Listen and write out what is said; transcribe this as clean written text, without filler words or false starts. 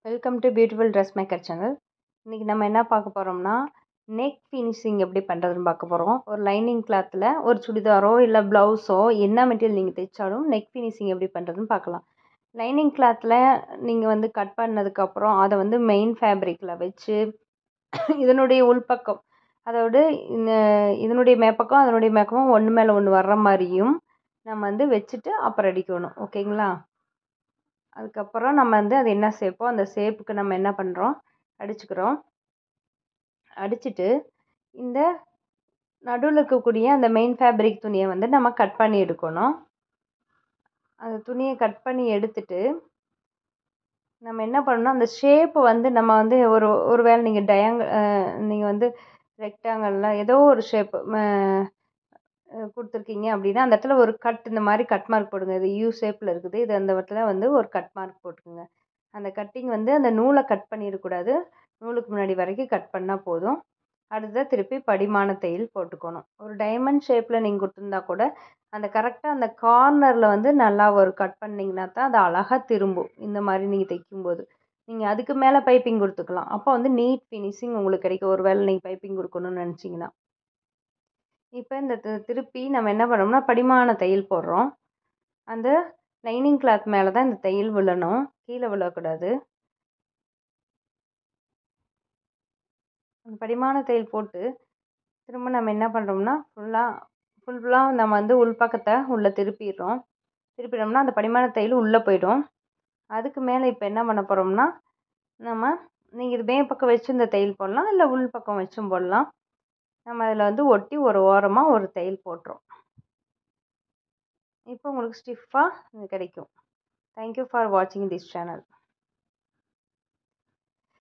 Welcome to beautiful dress maker channel. இன்றைக்கி நம்ம என்ன பார்க்க போகிறோம்னா, நெக் ஃபினிஷிங் எப்படி பண்ணுறதுன்னு பார்க்க போகிறோம். ஒரு லைனிங் கிளாத்தில் ஒரு சுடிதாரோ இல்லை ப்ளவுஸோ என்ன மெட்டீரியல் நீங்கள் தைச்சாலும் நெக் ஃபினிஷிங் எப்படி பண்ணுறதுன்னு பார்க்கலாம். லைனிங் கிளாத்தில் நீங்கள் கட் பண்ணதுக்கப்புறம் அதை மெயின் ஃபேப்ரிக்கில் வச்சு இதனுடைய உள்பக்கம், அதோடு இதனுடைய மேப்பக்கம் அதனுடைய மேப்பக்கம் ஒன்று மேலே ஒன்று வர்ற மாதிரியும் நம்ம வச்சுட்டு அப்புறம் அடிக்கணும். ஓகேங்களா? அதுக்கப்புறம் நம்ம அது என்ன ஷேப்போ அந்த ஷேப்புக்கு நம்ம என்ன பண்ணுறோம், அடிச்சுக்கிறோம். அடிச்சுட்டு இந்த நடுவில் இருக்கக்கூடிய அந்த மெயின் ஃபேப்ரிக் துணியை நம்ம கட் பண்ணி எடுக்கணும். அந்த துணியை கட் பண்ணி எடுத்துட்டு நம்ம என்ன பண்ணணும், அந்த ஷேப்பு நம்ம ஒரு வேளை நீங்கள் ரெக்டாங்கிளில் ஏதோ ஒரு ஷேப்பு கொடுத்துருக்கீங்க அப்படின்னா அந்த இடத்துல ஒரு கட், இந்த மாதிரி கட் மார்க் போடுங்க. இது யூ ஷேப்பில் இருக்குது, இது அந்த இடத்துல ஒரு கட் மார்க் போட்டுக்குங்க. அந்த கட்டிங் அந்த நூலை கட் பண்ணிடக்கூடாது, நூலுக்கு முன்னாடி வரைக்கும் கட் பண்ணால் போதும். அடுத்ததாக திருப்பி படிமான தையல் போட்டுக்கணும். ஒரு டைமண்ட் ஷேப்பில் நீங்கள் கொடுத்துருந்தா கூட அந்த கரெக்டாக அந்த கார்னரில் நல்லா ஒரு கட் பண்ணிங்கன்னா தான் அது அழகாக திரும்பும். இந்த மாதிரி நீங்கள் தைக்கும்போது நீங்கள் அதுக்கு மேலே பைப்பிங் கொடுத்துக்கலாம். அப்போ நீட் ஃபினிஷிங் உங்களுக்கு கிடைக்கும். ஒரு வேளை நீங்கள் பைப்பிங் கொடுக்கணும்னு நினச்சிங்கன்னா. இப்போ இந்த திருப்பி நம்ம என்ன பண்ணோம்னா படிமான தையல் போடுறோம். அந்த லைனிங் கிளாத் மேலே தான் இந்த தையல் விழணும், கீழே விழக்கூடாது. அந்த படிமான தையல் போட்டு திரும்ப நம்ம என்ன பண்ணுறோம்னா ஃபுல்லாக நம்ம உள்பக்கத்தை உள்ளே திருப்பிடுறோம். திருப்பிட்டோம்னா அந்த படிமான தையல் உள்ளே போயிடும். அதுக்கு மேலே இப்போ என்ன பண்ண போகிறோம்னா, நீங்கள் இது மே பக்கம் வச்சு இந்த தையல் போடலாம், இல்லை உள் பக்கம் வச்சும் போடலாம். நம்ம அதில் ஒட்டி ஒரு ஓரமாக ஒரு தையல் போட்டுரும். இப்போ உங்களுக்கு ஸ்டிஃபாக கிடைக்கும். தேங்க்யூ ஃபார் வாட்சிங் திஸ் சேனல்.